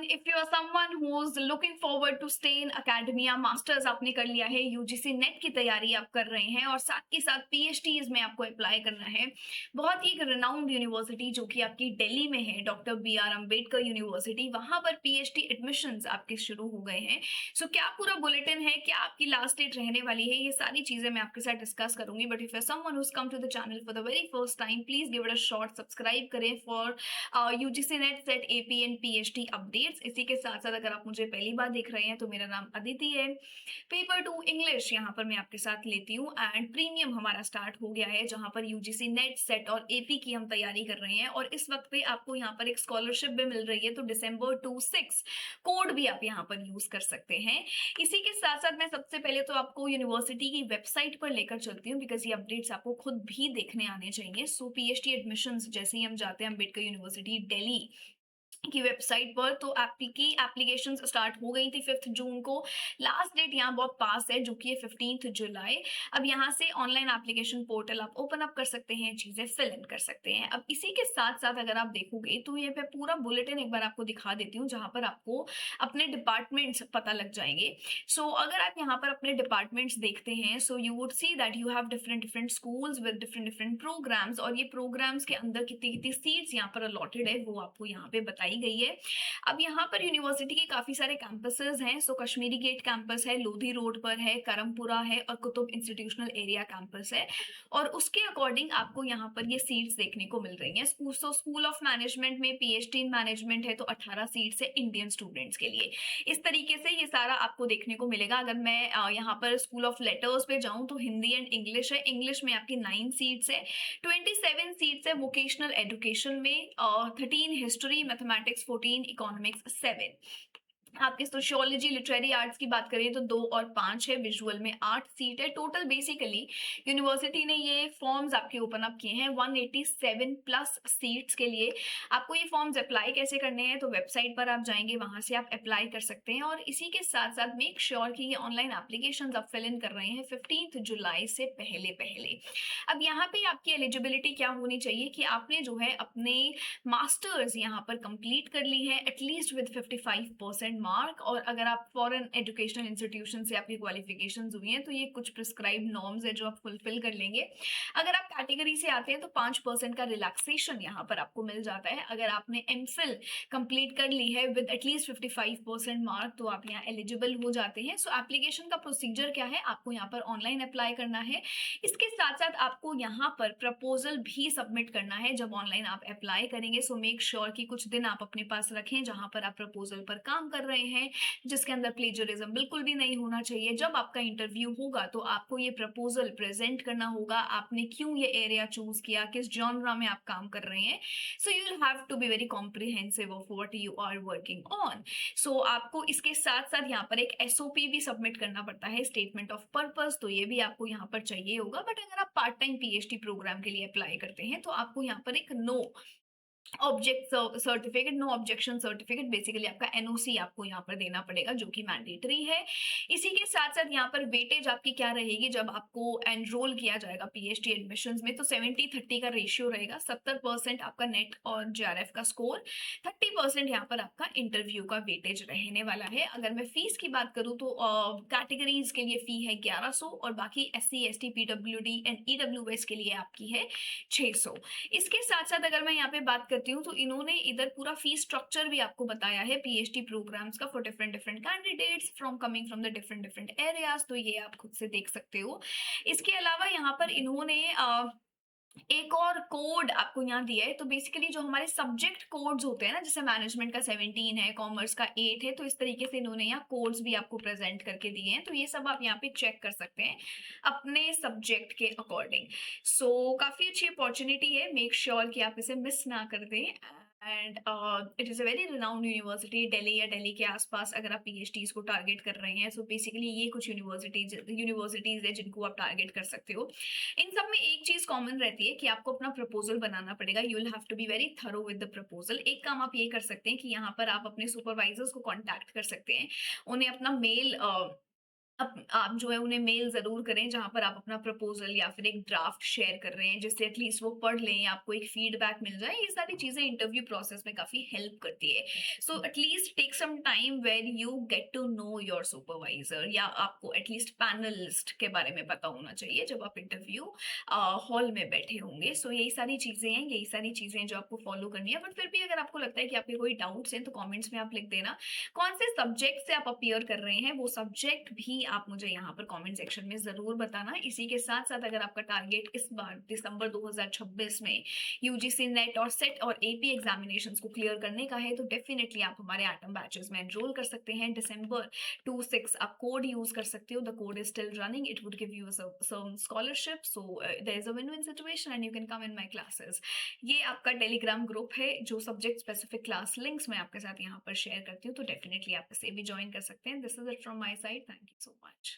if you are someone who's looking forward to stay in academia, masters आपने कर लिया है, यूजीसी नेट की तैयारी आप कर रहे हैं और साथ के साथ पीएचडीज में आपको अप्लाई करना है, बहुत ही एक रिनाउंड यूनिवर्सिटी जो कि आपकी दिल्ली में है, doctor B R Ambedkar university, वहां पर पीएचडी एडमिशन्स आपके शुरू हो गए हैं। सो क्या पूरा बुलेटिन है, क्या आपकी लास्ट डेट रहने वाली है, ये सारी चीजें मैं आपके साथ डिस्कस करूंगी। But if you someone who come to the channel for the very first time, please give it a short subscribe करें for UGC NET SET AP and PhD updates. इसी के साथ साथ अगर आप मुझे पहली बार देख रहे हैं तो मेरा नाम अदिति है। पेपर टू इंग्लिश यहाँ पर मैं आपके साथ लेती हूँ एंड प्रीमियम हमारा स्टार्ट हो गया है, जहाँ पर यूजीसी नेट सेट और एपी की हम तैयारी कर रहे हैं और इस वक्त पे आपको यहाँ पर एक स्कॉलरशिप भी मिल रही है, तो दिसंबर टू 6 कोड भी आप यहाँ पर यूज कर सकते हैं। इसी के साथ साथ मैं सबसे पहले तो आपको यूनिवर्सिटी की वेबसाइट पर लेकर चलती हूँ, बिकॉज ये अपडेट्स आपको खुद भी देखने आने चाहिए। सो पीएचडी एडमिशंस जैसे ही हम जाते हैं अम्बेडकर यूनिवर्सिटी दिल्ली की वेबसाइट पर, तो आपकी एप्लीकेशन स्टार्ट हो गई थी 5 जून को। लास्ट डेट यहाँ बहुत पास है जो कि 15 जुलाई। अब यहाँ से ऑनलाइन एप्लीकेशन पोर्टल आप ओपन अप कर सकते हैं, चीजें फिल इन कर सकते हैं। अब इसी के साथ साथ अगर आप देखोगे तो ये पे पूरा बुलेटिन एक बार आपको दिखा देती हूँ, जहाँ पर आपको अपने डिपार्टमेंट्स पता लग जाएंगे। अगर आप यहाँ पर अपने डिपार्टमेंट्स देखते हैं, so you would see that you have different different schools with different different programmes, और ये प्रोग्राम्स के अंदर कितनी कितनी सीट्स यहाँ पर अलॉटेड है वो आपको यहाँ पे बताई गई है। अब यहाँ पर यूनिवर्सिटी के काफी सारे कैंपसेस हैं। कश्मीरी गेट कैंपस है, लोधी रोड पर है, करमपुरा है और कुतुब इंस्टीट्यूशनल एरिया कैंपस है, और उसके अकॉर्डिंग आपको यहाँ पर ये सीट्स देखने को मिल रही हैं। स्कूल ऑफ मैनेजमेंट में पीएचडी इन मैनेजमेंट है, तो 18 सीट्स है इंडियन स्टूडेंट्स के लिए। इस तरीके से ये सारा आपको देखने को मिलेगा। अगर मैं यहाँ पर स्कूल ऑफ लेटर्स पे जाऊं तो हिंदी एंड इंग्लिश है, इंग्लिश में आपकी 9 सीट्स है, 27 सीट्स है वोकेशनल एजुकेशन में, 13 हिस्ट्री, मैथमेटिक्स 14, इकोनॉमिक्स 7। आपके सोशियोलॉजी लिटरेरी आर्ट्स की बात करें तो 2 और 5 है, विजुअल में 8 सीट है। टोटल बेसिकली यूनिवर्सिटी ने ये फॉर्म्स आपके ओपन अप किए हैं 187 प्लस सीट्स के लिए। आपको ये फॉर्म्स अप्लाई कैसे करने हैं, तो वेबसाइट पर आप जाएंगे, वहां से आप अप्लाई कर सकते हैं। और इसी के साथ साथ मेक श्योर कि ये ऑनलाइन एप्लीकेशन आप फिल इन कर रहे हैं 15 जुलाई से पहले पहले। अब यहाँ पे आपकी एलिजिबिलिटी क्या होनी चाहिए कि आपने जो है अपने मास्टर्स यहाँ पर कंप्लीट कर ली है एटलीस्ट विद 55% मार्क, और अगर आप फॉरेन एजुकेशनल इंस्टीट्यूशन से आपकी क्वालिफिकेशन हुई हैं तो ये कुछ प्रिस्क्राइब नॉर्म्स है जो आप फुलफिल कर लेंगे। अगर आप कैटेगरी से आते हैं तो 5% का रिलैक्सेशन यहाँ पर आपको मिल जाता है। अगर आपने एमफिल कंप्लीट कर ली है विद एटलीस्ट 55% मार्क तो आप यहाँ एलिजिबल हो जाते हैं। एप्लीकेशन का प्रोसीजर क्या है, आपको यहाँ पर ऑनलाइन अप्लाई करना है। इसके साथ साथ आपको यहाँ पर प्रपोजल भी सबमिट करना है जब ऑनलाइन आप अप्लाई करेंगे। मेक श्योर कि कुछ दिन आप अपने पास रखें जहां पर आप प्रपोजल पर काम कर रहे हैं, जिसके अंदर प्लेजरिज्म बिल्कुल भी नहीं होना चाहिए। जब आपका इंटरव्यू होगा तो आपको ये प्रपोजल प्रेजेंट करना होगा, आपने क्यों ये एरिया चूज किया, किस जॉनरा में आप काम कर रहे हैं। So you will have to be very comprehensive of what you are working on. आपको इसके साथ साथ यहाँ पर एक एसओपी भी सबमिट करना पड़ता है, स्टेटमेंट ऑफ पर्पस, तो ये भी आपको यहाँ पर चाहिए होगा। बट अगर आप पार्ट टाइम पीएचडी प्रोग्राम के लिए अप्लाई करते हैं तो आपको यहाँ पर एक no object certificate, no objection certificate, basically आपका एनओसी आपको यहाँ पर देना पड़ेगा जो कि मैंडेटरी है। इसी के साथ साथ यहाँ पर वेटेज आपकी क्या रहेगी जब आपको एनरोल किया जाएगा पीएचडी एडमिशंस में, तो 70-30 का रेशियो रहेगा। 70% आपका नेट और जेआरएफ का स्कोर, 30% यहाँ पर आपका इंटरव्यू का वेटेज रहने वाला है। अगर मैं फीस की बात करूँ तो कैटेगरीज के लिए फी है 1100 और बाकी SC ST PWD and EWS के लिए आपकी है 600। इसके साथ साथ अगर मैं यहाँ पे बात करती हूँ तो इन्होंने इधर पूरा फी स्ट्रक्चर भी आपको बताया है पीएचडी प्रोग्राम्स का for different different candidates from coming from the different different areas, तो ये आप खुद से देख सकते हो। इसके अलावा यहाँ पर इन्होंने एक और कोड आपको यहाँ दिया है। तो बेसिकली जो हमारे सब्जेक्ट कोड्स होते हैं ना, जैसे मैनेजमेंट का 17 है, कॉमर्स का 8 है, तो इस तरीके से इन्होंने यहाँ कोड्स भी आपको प्रेजेंट करके दिए हैं, तो ये सब आप यहाँ पे चेक कर सकते हैं अपने सब्जेक्ट के अकॉर्डिंग। काफी अच्छी अपॉर्चुनिटी है, मेक श्योर कि आप इसे मिस ना कर दें। And it is a very renowned university, Delhi या दिल्ली के आसपास अगर आप पीएचडीज को टारगेट कर रहे हैं। बेसिकली ये कुछ यूनिवर्सिटीज है जिनको आप टारगेट कर सकते हो। इन सब में एक चीज कॉमन रहती है कि आपको अपना प्रपोजल बनाना पड़ेगा। You will have to be very thorough with the proposal. एक काम आप ये कर सकते हैं कि यहाँ पर आप अपने सुपरवाइजर्स को कॉन्टैक्ट कर सकते हैं, उन्हें अपना मेल आप जो है उन्हें मेल ज़रूर करें जहाँ पर आप अपना प्रपोज़ल या फिर एक ड्राफ्ट शेयर कर रहे हैं, जिससे एटलीस्ट वो पढ़ लें, आपको एक फीडबैक मिल जाए। ये सारी चीज़ें इंटरव्यू प्रोसेस में काफ़ी हेल्प करती है। So at least take some time where you get to know your supervisor, या आपको एटलीस्ट पैनलिस्ट के बारे में पता होना चाहिए जब आप इंटरव्यू हॉल में बैठे होंगे। सो यही सारी चीज़ें हैं, यही सारी चीज़ें जो आपको फ़ॉलो करनी है। बट फिर भी अगर आपको लगता है कि आपके कोई डाउट्स हैं, तो कमेंट्स में आप लिख देना। कौन से सब्जेक्ट से आप अपीयर कर रहे हैं, वो सब्जेक्ट भी आप मुझे यहाँ पर कमेंट सेक्शन में ज़रूर बताना। इसी के साथ-साथ अगर आपका टारगेट इस बार दिसंबर 2026 में यूजीसी नेट और सेट और एपी एग्ज़ामिनेशंस को क्लियर करने का है, तो डेफिनिटली आप हमारे एटम बैचेज़ में एनरोल कर सकते हैं। डिसेंबर 26 आप कोड यूज़ कर सकते हो, the code is still running, it would give you a some scholarship, so there is a win win situation and you can come in my classes. ये आपका टेलीग्राम ग्रुप है, जो सब्जेक्ट स्पेसिफिक क्लास लिंक्स मैं आपके साथ यहाँ पर share करती हूँ, तो डेफिनिटली आप इसे भी जॉइन कर सकते हैं। This is it from my side, thank you so much.